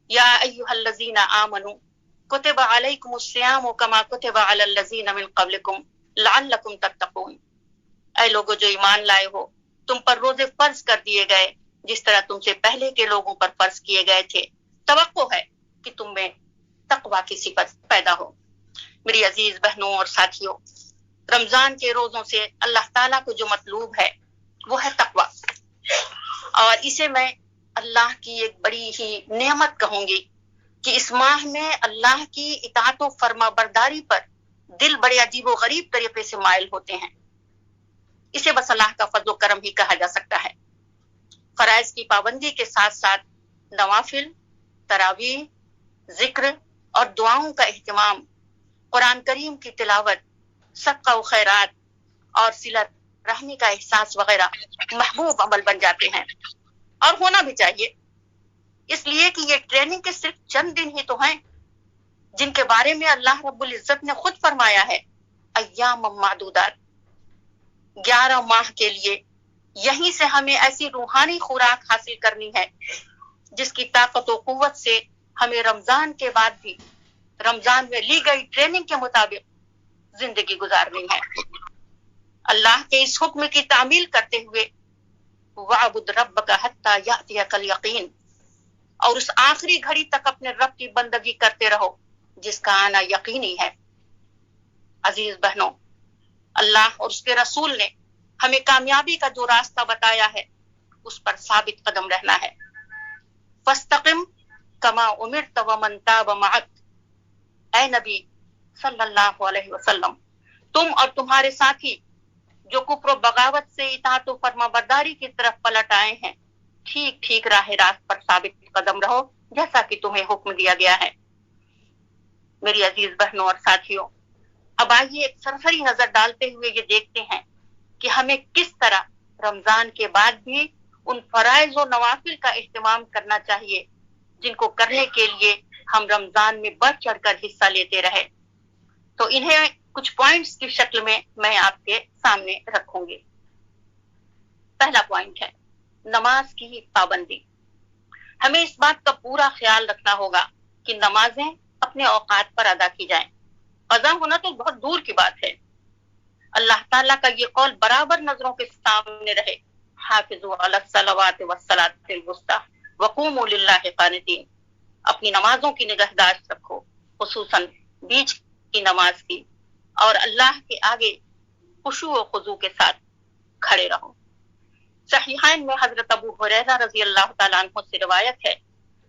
या अय्युहल्लज़ीना आमनू कुतिबा अलैकुमुस्सियामु कमा कुतिबा अलल्लज़ीना मिन क़ब्लिकुम लअल्लकुम तत्तक़ून। ऐ लोगो जो ईमान लाए हो, तुम पर रोजे फर्ज कर दिए गए जिस तरह तुमसे पहले के लोगों पर फर्ज किए गए थे। तवक्को है कि तुम में तकवा की सिफत पैदा हो। मेरी अजीज बहनों और साथियों, रमजान के रोजों से अल्लाह ताला को जो मतलूब है वो है तकवा, और इसे मैं अल्लाह की एक बड़ी ही नेमत कहूंगी कि इस माह में अल्लाह की इताअत व फर्माबरदारी पर दिल बड़े अजीब व गरीब तरीके से माइल होते हैं। इसे बस अल्लाह का फजल करम ही कहा जा सकता है। फराइज की पाबंदी के साथ साथ नवाफिल, तरावीह, जिक्र और दुआओं का एहतमाम, कुरान करीम की तिलावत, सदका व खैरात और सिलत रहमी का एहसास वगैरह महबूब अमल बन जाते हैं, और होना भी चाहिए, इसलिए कि ये ट्रेनिंग के सिर्फ चंद दिन ही तो हैं जिनके बारे में अल्लाह रब्बुल इज्जत ने खुद फरमाया है अय्याम मादूदात। 11 माह के लिए यहीं से हमें ऐसी रूहानी खुराक हासिल करनी है जिसकी ताकत और कुव्वत से हमें रमजान के बाद भी रमजान में ली गई ट्रेनिंग के मुताबिक जिंदगी गुजारनी है। अल्लाह के इस हुक्म की तामील करते हुए वअबुद रब्बका हत्ता यातियकल यकीन, और उस आखिरी घड़ी तक अपने रब की बंदगी करते रहो जिसका आना यकीनी है। अजीज बहनों, अल्लाह और उसके रसूल ने हमें कामयाबी का जो रास्ता बताया है उस पर साबित कदम रहना है। फस्तकिम कमा उमिरत वमन ताब मअक। ऐ नबी सल्लल्लाहु अलैहि वसल्लम, तुम और तुम्हारे साथी जो कुफ्र बगावत से इताअत व फरमाबरदारी की तरफ पलट आए हैं, ठीक ठीक राह रास्त पर साबित कदम रहो जैसा कि तुम्हें हुक्म दिया गया है। मेरी अजीज बहनों और साथियों, अब आइए एक सरसरी नजर डालते हुए ये देखते हैं कि हमें किस तरह रमजान के बाद भी उन फराइज और नवाफिल का इस्तेमाल करना चाहिए जिनको करने के लिए हम रमजान में बढ़ चढ़कर हिस्सा लेते रहे। तो इन्हें कुछ पॉइंट्स की शक्ल में मैं आपके सामने रखूंगी। पहला पॉइंट है नमाज की पाबंदी। हमें इस बात का पूरा ख्याल रखना होगा कि नमाजें अपने औकात पर अदा की जाएं। कज़ा होना तो बहुत दूर की बात है। अल्लाह ताला का ये कौल बराबर नजरों के सामने रहे, हाफिज़ु अलस सलावाति वस्सलातिल वुस्ता वक़ूमू लिल्लाहि क़ानितीन। अपनी नमाजों की निगहदाश्त रखो, खुसूसन बीच की नमाज की, और अल्लाह के आगे खुशू व खुजू के साथ खड़े रहो। सहीहैन में हजरत अबू हुरैरा रजी अल्लाह तआला अन्हु से रिवायत है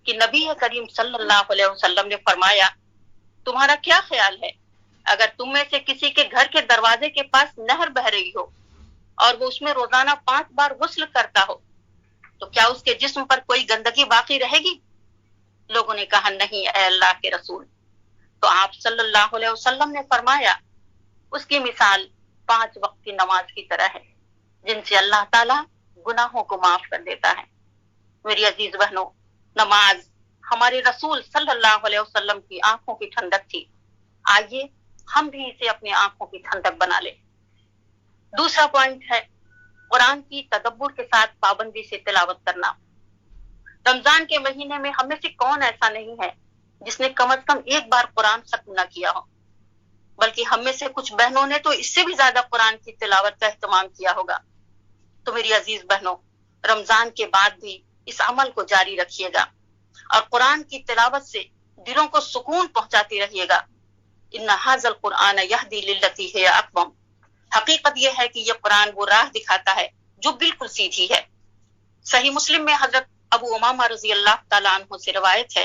कि नबी करीम सल्लल्लाहु अलैहि वसल्लम ने फरमाया, तुम्हारा क्या ख्याल है अगर तुम में से किसी के घर के दरवाजे के पास नहर बह रही हो और वो उसमें रोजाना 5 बार गुस्ल करता हो, तो क्या उसके जिस्म पर कोई गंदगी बाकी रहेगी? लोगों ने कहा, नहीं ऐ अल्लाह के रसूल। तो आप सल्लल्लाहु अलैहि वसल्लम ने फरमाया, उसकी मिसाल 5 वक्त की नमाज की तरह है जिनसे अल्लाह ताला गुनाहों को माफ कर देता है। मेरी अजीज बहनों, नमाज हमारे रसूल सल्लल्लाहु अलैहि वसल्लम की आंखों की ठंडक थी। आइए हम भी इसे अपनी आंखों की ठंडक बना ले। दूसरा पॉइंट है कुरान की तदब्बुर के साथ पाबंदी से तिलावत करना। रमजान के महीने में हमें से कौन ऐसा नहीं है जिसने कम से कम एक बार कुरान खत्म न किया हो, बल्कि हम में से कुछ बहनों ने तो इससे भी ज्यादा कुरान की तिलावत का इस्तेमाल किया होगा। तो मेरी अजीज बहनों, रमजान के बाद भी इस अमल को जारी रखिएगा और कुरान की तिलावत से दिलों को सुकून पहुंचाती रहिएगा। इन्ना हाज़ल कुरान यहदी लिल्लती हिय अक़वम। हकीकत यह है कि यह कुरान वो राह दिखाता है जो बिल्कुल सीधी है। सही मुस्लिम में हजरत अबू उमामा रजी अल्लाह तआला अन्हु से रिवायत है,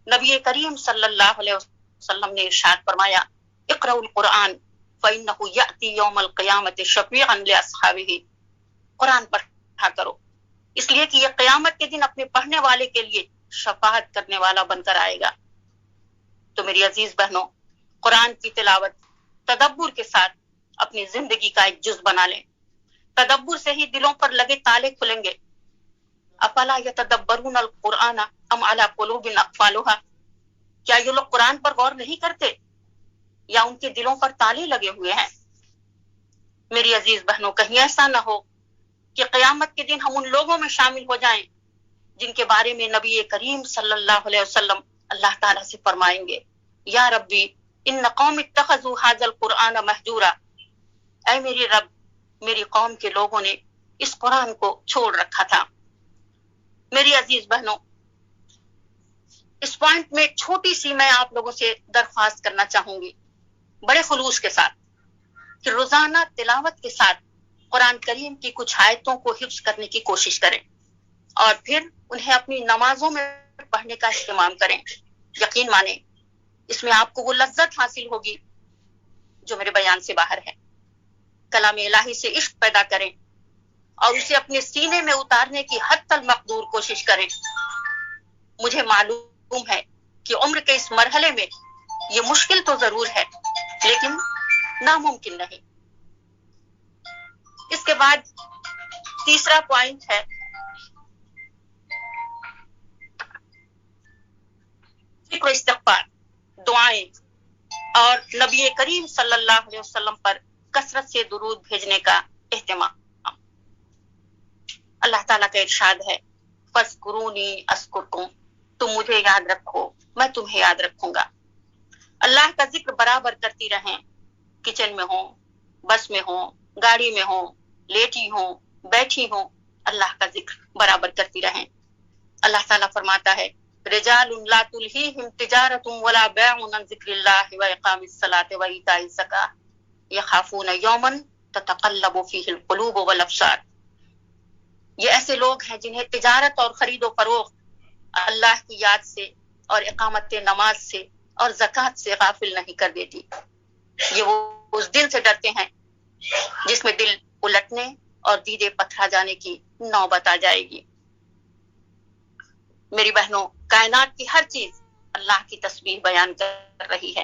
नबी करीम सल्लल्लाहु अलैहि वसल्लम ने इरशाद फरमाया, इक़राउल कुरान फ़इन्नहु याती यौमल क़ियामति शफ़ीअन लिअस्हाबिही। कुरान पढ़ा करो, इसलिए कि यह क़यामत के दिन अपने पढ़ने वाले के लिए शफाअत करने वाला बनकर आएगा। तो मेरी अजीज बहनों, कुरान की तिलावत तदब्बुर के साथ अपनी जिंदगी का एक जुज़ बना लें। तदब्बुर से ही दिलों पर लगे ताले खुलेंगे। अफला यतदब्बरून अल कुरान अम अला कुलूबिन अक़फ़ालुहा। क्या ये लोग कुरान पर गौर नहीं करते या उनके दिलों पर ताले लगे हुए हैं? मेरी अजीज बहनों, कहीं ऐसा न हो कि क़यामत के दिन हम उन लोगों में शामिल हो जाएं جن کے بارے میں نبی کریم صلی اللہ علیہ وسلم اللہ تعالیٰ سے فرمائیں گے یا ربی ان قوم اتخذوا هذا القرآن مہجورا، اے میری رب میری قوم کے لوگوں نے اس قرآن کو چھوڑ رکھا تھا۔ میری عزیز بہنوں، اس پوائنٹ میں چھوٹی سی میں آپ لوگوں سے درخواست کرنا چاہوں گی بڑے خلوص کے ساتھ کہ روزانہ تلاوت کے ساتھ قرآن کریم کی کچھ آیتوں کو حفظ کرنے کی کوشش کریں اور پھر انہیں اپنی نمازوں میں پڑھنے کا اہتمام کریں۔ یقین مانیں اس میں آپ کو وہ لذت حاصل ہوگی جو میرے بیان سے باہر ہے۔ کلام الہی سے عشق پیدا کریں اور اسے اپنے سینے میں اتارنے کی حد تک مقدور کوشش کریں۔ مجھے معلوم ہے کہ عمر کے اس مرحلے میں یہ مشکل تو ضرور ہے لیکن ناممکن نہیں۔ اس کے بعد تیسرا پوائنٹ ہے ذکر و استغفار، دعائیں اور نبی کریم صلی اللہ علیہ وسلم پر کثرت سے درود بھیجنے کا اہتمام۔ اللہ تعالیٰ کا ارشاد ہے فاذکرونی اذکرکم، تم مجھے یاد رکھو میں تمہیں یاد رکھوں گا۔ اللہ کا ذکر برابر کرتی رہیں، کچن میں ہوں، بس میں ہوں، گاڑی میں ہوں، لیٹی ہوں، بیٹھی ہوں، اللہ کا ذکر برابر کرتی رہیں۔ اللہ تعالیٰ فرماتا ہے رجال لا تلہیہم تجارت ولا بیع عن ذکر اللہ واقام الصلاۃ وایتاء الزکاۃ یخافون یوما تتقلب فیہ القلوب والابصار۔ یہ ایسے لوگ ہیں جنہیں تجارت اور خرید و فروخت اللہ کی یاد سے اور اقامت نماز سے اور زکوٰۃ سے غافل نہیں کر دیتی۔ یہ وہ اس دل سے ڈرتے ہیں جس میں دل الٹنے اور دیدے پتھرا جانے کی نوبت آ جائے گی۔ میری بہنوں، کائنات کی ہر چیز اللہ کی تسبیح بیان کر رہی ہے،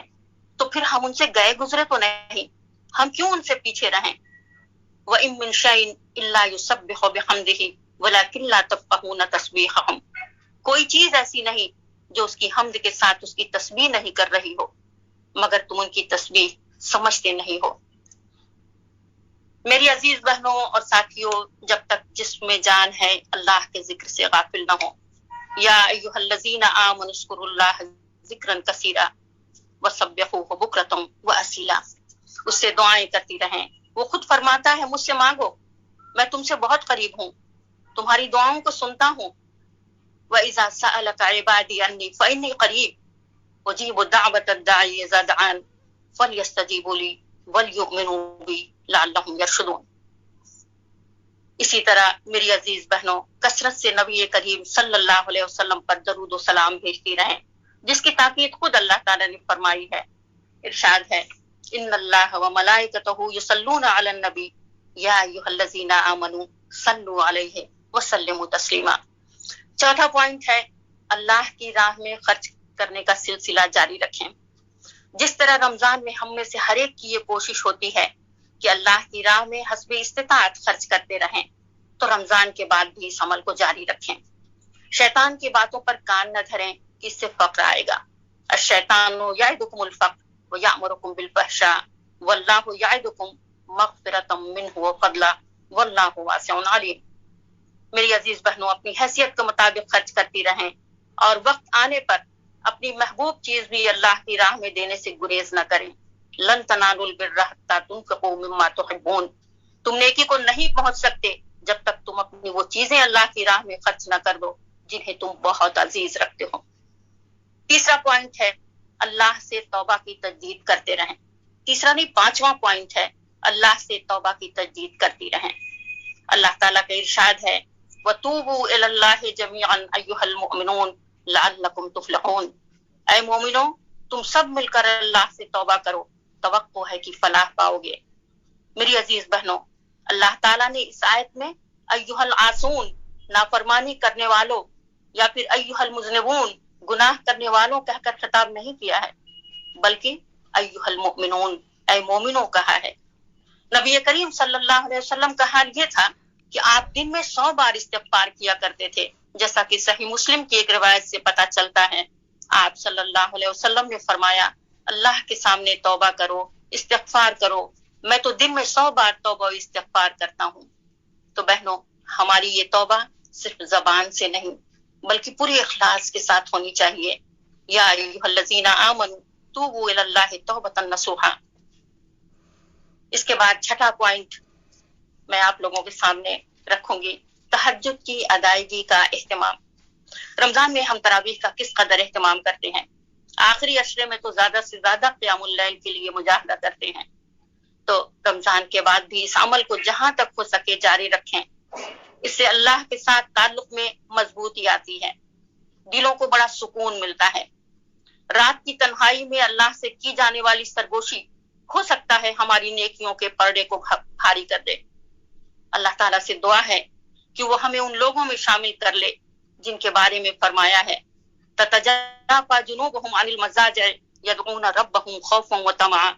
تو پھر ہم ان سے گئے گزرے تو نہیں، ہم کیوں ان سے پیچھے رہیں؟ وَإِن مِّن شَيْءٍ إِلَّا يُسَبِّحُ بِحَمْدِهِ وَلَٰكِن لَّا تَفْقَهُونَ تَسْبِيحَهُمْ، کوئی چیز ایسی نہیں جو اس کی حمد کے ساتھ اس کی تسبیح نہیں کر رہی ہو، مگر تم ان کی تسبیح سمجھتے نہیں ہو۔ میری عزیز بہنوں اور ساتھیوں، جب تک جسم میں جان ہے اللہ کے ذکر سے غافل نہ ہو۔ یا ایھا الذین آمنوا اذکروا اللہ ذکرا کثیرا وسبحوہ بکرۃ واصیلا، اس سے دعائیں کرتی رہیں۔ وہ خود فرماتا ہے مجھ سے مانگو، میں تم سے بہت قریب ہوں، تمہاری دعاؤں کو سنتا ہوں۔ وَإِذَا سَأَلَكَ عِبَادِي عَنِّي فَإِنِّي قَرِيبٌ أُجِيبُ دَعْوَةَ الدَّاعِيَ إِذَا دَعَانِ فَلْيَسْتَجِيبُوا لِي وَلْيُؤْمِنُوا بِي لَعَلَّهُمْ يَرْشُدُونَ۔ اسی طرح میری عزیز بہنوں، کثرت سے نبی کریم صلی اللہ علیہ وسلم پر درود و سلام بھیجتی رہیں، جس کی تاکید خود اللہ تعالیٰ نے فرمائی ہے۔ ارشاد ہے ان اللہ وملائکتہ یصلون علی النبی یا ایھا الذین آمنوا صلوا علیہ وسلموا تسلیما۔ چوتھا پوائنٹ ہے اللہ کی راہ میں خرچ کرنے کا سلسلہ جاری رکھیں۔ جس طرح رمضان میں ہم میں سے ہر ایک کی یہ کوشش ہوتی ہے کہ اللہ کی راہ میں حسب استطاعت خرچ کرتے رہیں، تو رمضان کے بعد بھی اس عمل کو جاری رکھیں۔ شیطان کی باتوں پر کان نہ دھریں کہ اس سے فقر آئے گا۔ الشیطان یعدکم الفقر ویأمرکم بالفحشاء واللہ یعدکم مغفرۃ منہ وفضلا واللہ واسع علیم۔ میری عزیز بہنوں، اپنی حیثیت کے مطابق خرچ کرتی رہیں اور وقت آنے پر اپنی محبوب چیز بھی اللہ کی راہ میں دینے سے گریز نہ کریں۔ لن تنالوا البر حتی تنفقوا مما تحبون، تم نیکی کو نہیں پہنچ سکتے جب تک تم اپنی وہ چیزیں اللہ کی راہ میں خرچ نہ کر دو جنہیں تم بہت عزیز رکھتے ہو۔ تیسرا پوائنٹ ہے اللہ سے توبہ کی تجدید کرتے رہیں۔ تیسرا نہیں، پانچواں پوائنٹ ہے اللہ سے توبہ کی تجدید کرتی رہیں۔ اللہ تعالیٰ کا ارشاد ہے وَتُوبُوا إِلَى اللَّهِ جَمِيعًا أَيُّهَا الْمُؤْمِنُونَ لَعَلَّكُمْ تُفْلِحُونَ، اے مومنو تم سب مل کر اللہ سے توبہ کرو، توقع ہے کہ فلاح پاؤ گے۔ میری عزیز بہنوں، اللہ تعالیٰ نے اس آیت میں ایھا العاصون، نافرمانی کرنے والوں، یا پھر ایھا المذنبون، گناہ کرنے والوں کہہ کر خطاب نہیں کیا ہے، بلکہ ایھا المؤمنون، اے مومنوں کہا ہے۔ نبی کریم صلی اللہ علیہ وسلم کا حال یہ تھا کہ آپ دن میں 100 بار استغفار کیا کرتے تھے، جیسا کہ صحیح مسلم کی ایک روایت سے پتہ چلتا ہے۔ آپ صلی اللہ علیہ وسلم نے فرمایا اللہ کے سامنے توبہ کرو، استغفار کرو، میں تو دن میں 100 بار توبہ و استغفار کرتا ہوں۔ تو بہنوں، ہماری یہ توبہ صرف زبان سے نہیں बल्कि पूरे इखलास के साथ होनी चाहिए। या अय्युहल्लज़ीना आमनू तूबू इलल्लाहि तौबतन नसूहा। इसके बाद छठा पॉइंट मैं आप लोगों के सामने रखूंगी, तहज्जुद की अदायगी का एहतमाम। रमजान में हम तरावीह का किस कदर एहतमाम करते हैं। आखिरी अशरे में तो ज्यादा से ज्यादा क़ियामुल लैल के लिए मुजाहदा करते हैं। तो रमजान के बाद भी इस अमल को जहां तक हो सके जारी रखें। इससे अल्लाह के साथ ताल्लुक में मजबूती आती है, दिलों को बड़ा सुकून मिलता है। रात की तन्हाई में अल्लाह से की जाने वाली सरगोशी हो सकता है हमारी नेकियों के पर्दे को भारी कर दे। अल्लाह ताला से दुआ है कि वो हमें उन लोगों में शामिल कर ले जिनके बारे में फरमाया है, ततजाफा जुनूबुहुम अनिल मज़ाजिअ यदऊना रब्बहुम खौफन व तमअ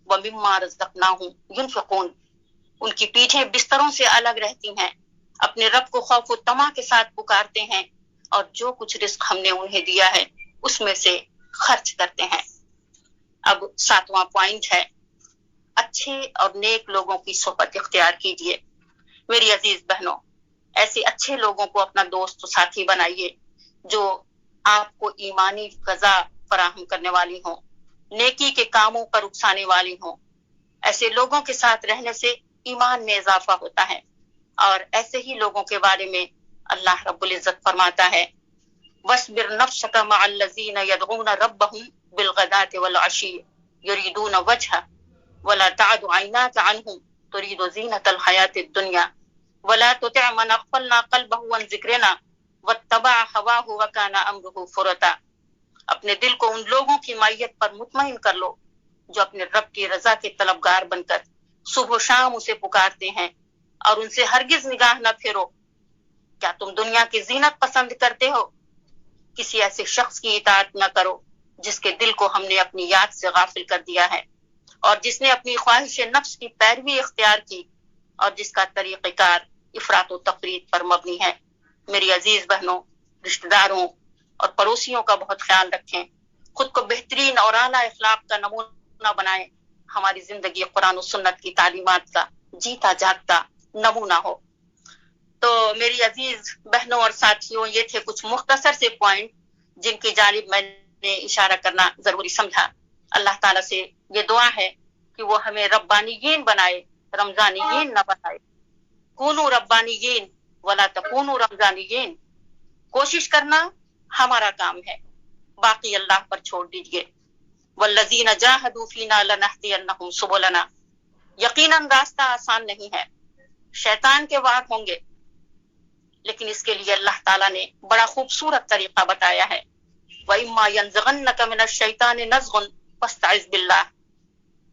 व मिम्मा रज़क़नाहुम युनफ़िक़ून। उनकी पीठें बिस्तरों से अलग रहती हैं, अपने रब को खौफ व तमा के साथ पुकारते हैं और जो कुछ रिस्क हमने उन्हें दिया है उसमें से खर्च करते हैं। अब सातवां पॉइंट है, अच्छे और नेक लोगों की सोहबत इख्तियार कीजिए। मेरी अजीज बहनों, ऐसे अच्छे लोगों को अपना दोस्त साथी बनाइए जो आपको ईमानी ग़ज़ा फराहम करने वाली हो, नेकी के कामों पर उकसाने वाली हो। ऐसे लोगों के साथ रहने से ईमान में इजाफा होता है। और ऐसे ही लोगों के बारे में अल्लाह रब्बुल इज्जत फरमाता है, वस्बिर नफ्सक मअल्लज़ीना यदऊना रब्बहुम बिलगदाति वल अशी युरीदूना वजह वला तअदु ऐनाका अन्हुम तुरीदु ज़ीनतल हयातिद दुनिया वला तुतिअ मन अग़फ़लना क़ल्बहु अन ज़िक्रिना वत्तबअ हवाहु व काना अम्रुहु फ़ुरता। अपने दिल को उन लोगों की मायत पर मुतमईन कर लो जो अपने रब की रजा के तलबगार बनकर सुबह शाम उसे पुकारते हैं और उनसे हरगिज निगाह न फेरो। क्या तुम दुनिया की जीनत पसंद करते हो? किसी ऐसे शख्स की इताअत न करो जिसके दिल को हमने अपनी याद से गाफिल कर दिया है और जिसने अपनी ख्वाहिश नफ्स की पैरवी इख्तियार की और जिसका तरीक़ेकार इफरात व तफरीत पर मबनी है। मेरी अजीज बहनों, रिश्तेदारों और पड़ोसियों का बहुत ख्याल रखें, खुद को बेहतरीन और आला अखलाक का नमूना बनाएं। हमारी जिंदगी कुरान और सुन्नत की तालीमात का जीता जागता नमूना हो। तो मेरी अजीज बहनों और साथियों, ये थे कुछ मुख्तसर से पॉइंट जिनकी जानिब मैंने इशारा करना जरूरी समझा। अल्लाह ताला से ये दुआ है कि वो हमें रब्बानीयीन बनाए, रमजानीयीन न बनाए। कूनू रब्बानीयीन वला तकूनू रमजानीयीन। कोशिश करना हमारा काम है, बाकी अल्लाह पर छोड़ दीजिए। वल्लज़ीना जाहदू फीना लनहदियन्नहुम सुबुलना। यकीनन रास्ता आसान नहीं है, शैतान के वार होंगे, लेकिन इसके लिए अल्लाह ताला ने बड़ा खूबसूरत तरीका बताया है। व इम्मा यनज़गन्नका मिनश शैतानि नज़गुन फस्तइज़ बिल्लाह।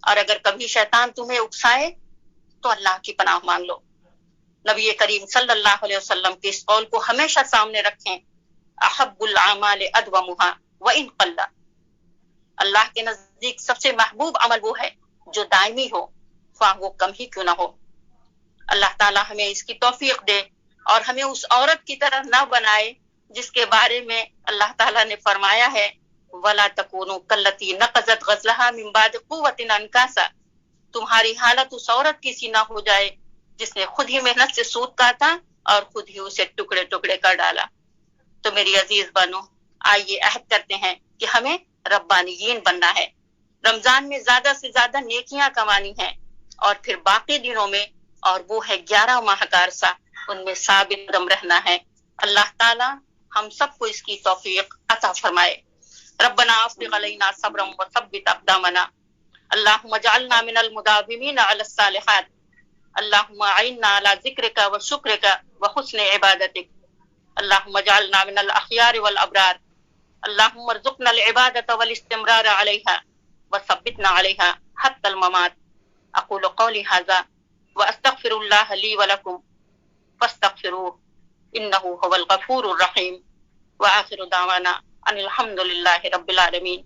और अगर कभी शैतान तुम्हें उकसाए तो अल्लाह की पनाह मांग लो। नबी करीम सल्लल्लाहु अलैहि वसल्लम के इस कौल को हमेशा सामने रखें, अहब्बुल आमाल अदवमुहा व इन क़ल्ला। अल्लाह के नजदीक सबसे महबूब अमल वो है जो दायमी हो, ख्वाह वो कम ही क्यों ना हो। अल्लाह ताला हमें इसकी तौफीक दे और हमें उस औरत की तरह न बनाए जिसके बारे में अल्लाह ताला ने फरमाया है, वला तकूनु कल्लती नक़ज़त ग़ज़लहा मिन बाद क़ुव्वतिन अनकासा। तुम्हारी हालत उस औरत की सी ना हो जाए जिसने खुद ही मेहनत से सूत काटा और खुद ही उसे टुकड़े टुकड़े कर डाला। तो मेरी अजीज बनो, आइए अहद करते हैं कि हमें रब्बानीयीन बनना है। रमजान में ज्यादा से ज्यादा नेकियां कमानी है और फिर बाकी दिनों में, और वो है 11 माह का अरसा, उनमें साबित कदम रहना है। अल्लाह ताला हम सबको इसकी तौफीक अता फरमाए। रब्बना अफ़रिग़ अलैना सब्रन व सब्बित अक़दामना। अल्लाहुम्मा जअलना मिनल मुदाविमीना अलस सालिहात। अल्लाहुम्मा अइन्ना अला ज़िक्रिका व शुक्रिका व हुस्नि इबादतिक। अल्लाहुम्मा जअलना मिनल अख़यार वल अबरार। अल्लाहुम्मा अर्ज़ुक़नल इबादत वल इस्तिमरार अलैहा व सब्बितना अलैहा हत्तल ममात। अक़ूलु क़ौली हाज़ा व अस्तग़फ़िरुल्लाह ली व लकुम फस्तग़फ़िरूहु इन्नहु हुवल गफ़ूरुर रहीम। व आखिरु दावाना अनिल हम्दुलिल्लाहि रब्बिल आलमीन।